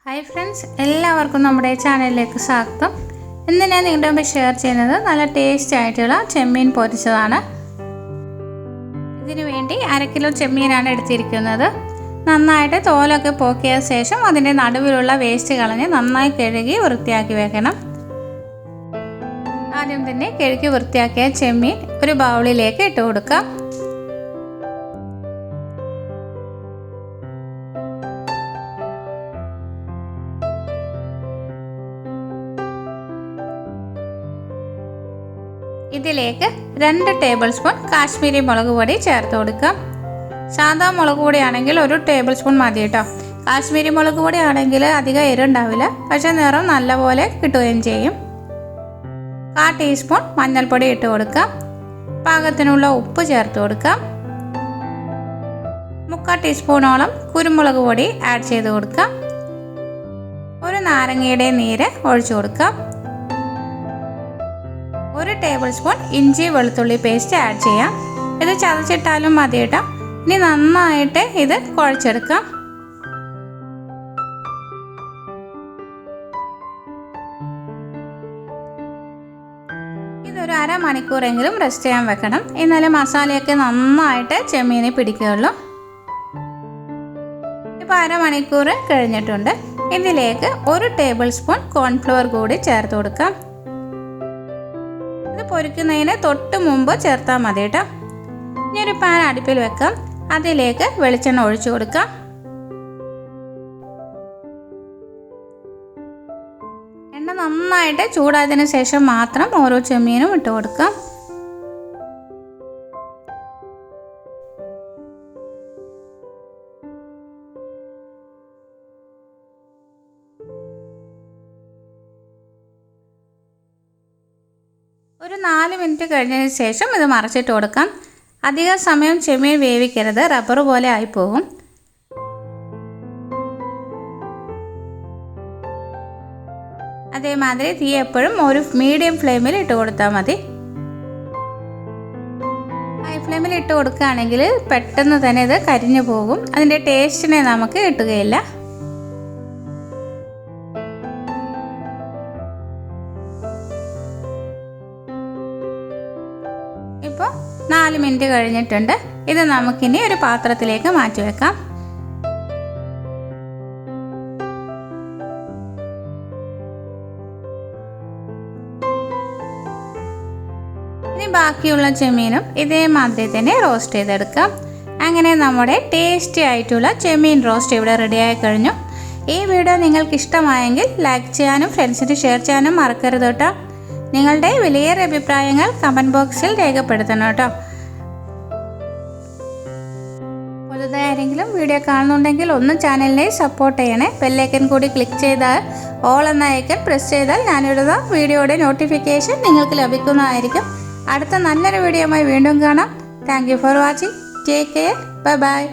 Hi friends, എല്ലാവർക്കും നമ്മുടെ ചാനലിലേക്ക് സ്വാഗതം. ഇന്ന് ഞാൻ നിങ്ങളുടെ മുമ്പ് ഷെയർ ചെയ്യുന്നത് നല്ല ടേസ്റ്റ് ആയിട്ടുള്ള ചെമ്മീൻ പൊരിച്ചതാണ്. ഇതിനു വേണ്ടി 1/2 കിലോ ചെമ്മീനാണ് എടുത്തിരിക്കുന്നത്. നന്നായിട്ട് തോലൊക്കെ പോക്കിയ ശേഷം അതിൻ്റെ നടുവിലുള്ള വേസ്റ്റ് കളഞ്ഞ് നന്നായി കഴുകി വൃത്തിയാക്കി വെക്കണം. ആദ്യം തന്നെ കഴുകി വൃത്തിയാക്കിയ ചെമ്മീൻ ഒരു ബൗളിലേക്ക് ഇട്ട് കൊടുക്കാം. ഇതിലേക്ക് 2 ടേബിൾ സ്പൂൺ കാശ്മീരി മുളക് പൊടി ചേർത്ത് കൊടുക്കാം. സാധാ മുളക് പൊടിയാണെങ്കിൽ 1 ടേബിൾ സ്പൂൺ മതി കേട്ടോ. കാശ്മീരി മുളക് പൊടി ആണെങ്കിൽ അധികം എരിവുണ്ടാവില്ല, പക്ഷേ നിറം നല്ലപോലെ കിട്ടുകയും ചെയ്യും. 1/4 ടീസ്പൂൺ മഞ്ഞൾപ്പൊടി ഇട്ട് കൊടുക്കാം. പാകത്തിനുള്ള ഉപ്പ് ചേർത്ത് കൊടുക്കാം. 3/4 ടീസ്പൂണോളം കുരുമുളക് പൊടി ആഡ് ചെയ്ത് കൊടുക്കാം. ഒരു നാരങ്ങയുടെ നീര് ഒഴിച്ചു കൊടുക്കാം. 1 ടേബിൾ സ്പൂൺ ഇഞ്ചി വെളുത്തുള്ളി പേസ്റ്റ് ആഡ് ചെയ്യാം. ഇത് ചതച്ചിട്ടാലും മതി കേട്ടോ. ഇനി നന്നായിട്ട് ഇത് കുഴച്ചെടുക്കാം. ഇതൊരു 1/2 മണിക്കൂറെങ്കിലും റെസ്റ്റ് ചെയ്യാൻ വെക്കണം. എന്നാലേ മസാലയൊക്കെ നന്നായിട്ട് ചെമ്മീനെ പിടിക്കുകയുള്ളൂ. ഇപ്പോൾ 1/2 മണിക്കൂർ കഴിഞ്ഞിട്ടുണ്ട്. ഇതിലേക്ക് 1 ടേബിൾ സ്പൂൺ കോൺഫ്ലവർ കൂടി ചേർത്ത് കൊടുക്കാം. ഇത് പൊരിക്കുന്നതിന് തൊട്ട് മുമ്പ് ചേർത്താൽ മതി കേട്ടോ. ഇനി ഒരു പാൻ അടുപ്പിൽ വെക്കാം. അതിലേക്ക് വെളിച്ചെണ്ണ ഒഴിച്ചു കൊടുക്കാം. എണ്ണ നന്നായിട്ട് ചൂടായതിനു ശേഷം മാത്രം ഓരോ ചെമ്മീനും ഇട്ട് കൊടുക്കാം. ഒരു 4 മിനിറ്റ് കഴിഞ്ഞതിന് ശേഷം ഇത് മറിച്ചിട്ട് കൊടുക്കാം. അധിക സമയം ചെമ്മീൻ വേവിക്കരുത്, റബ്ബർ പോലെ ആയിപ്പോകും. അതേമാതിരി തീ എപ്പോഴും ഒരു മീഡിയം ഫ്ലെയിമിൽ ഇട്ട് കൊടുത്താൽ മതി. ഹൈ ഫ്ലെയിമിൽ ഇട്ട് കൊടുക്കുകയാണെങ്കിൽ പെട്ടെന്ന് തന്നെ ഇത് കരിഞ്ഞു പോകും. അതിൻ്റെ ടേസ്റ്റിനെ നമുക്ക് കിട്ടുകയില്ല. ഇപ്പോൾ 4 മിനിറ്റ് കഴിഞ്ഞിട്ടുണ്ട്. ഇത് നമുക്കിനി ഒരു പാത്രത്തിലേക്ക് മാറ്റി വെക്കാം. ഇനി ബാക്കിയുള്ള ചെമ്മീനും ഇതേമാതിരി തന്നെ റോസ്റ്റ് ചെയ്തെടുക്കാം. അങ്ങനെ നമ്മുടെ ടേസ്റ്റി ആയിട്ടുള്ള ചെമ്മീൻ റോസ്റ്റ് ഇവിടെ റെഡിയായി കഴിഞ്ഞു. ഈ വീഡിയോ നിങ്ങൾക്ക് ഇഷ്ടമായെങ്കിൽ ലൈക്ക് ചെയ്യാനും ഫ്രണ്ട്സിന് ഷെയർ ചെയ്യാനും മറക്കരുത് കേട്ടോ. നിങ്ങളുടെ വിലയേറിയ അഭിപ്രായങ്ങൾ കമൻറ്റ് ബോക്സിൽ രേഖപ്പെടുത്തണം കേട്ടോ. പുതുതായി ആരെങ്കിലും വീഡിയോ കാണുന്നുണ്ടെങ്കിൽ ഒന്ന് ചാനലിനെ സപ്പോർട്ട് ചെയ്യണേ. ബെല്ലൈക്കൻ കൂടി ക്ലിക്ക് ചെയ്താൽ ഓൾ എന്ന ഐക്കൺ പ്രസ് ചെയ്താൽ ഞാനിടുന്ന വീഡിയോയുടെ നോട്ടിഫിക്കേഷൻ നിങ്ങൾക്ക് ലഭിക്കുന്നതായിരിക്കും. അടുത്ത നല്ലൊരു വീഡിയോയുമായി വീണ്ടും കാണാം. Thank you for watching. Take care. Bye bye.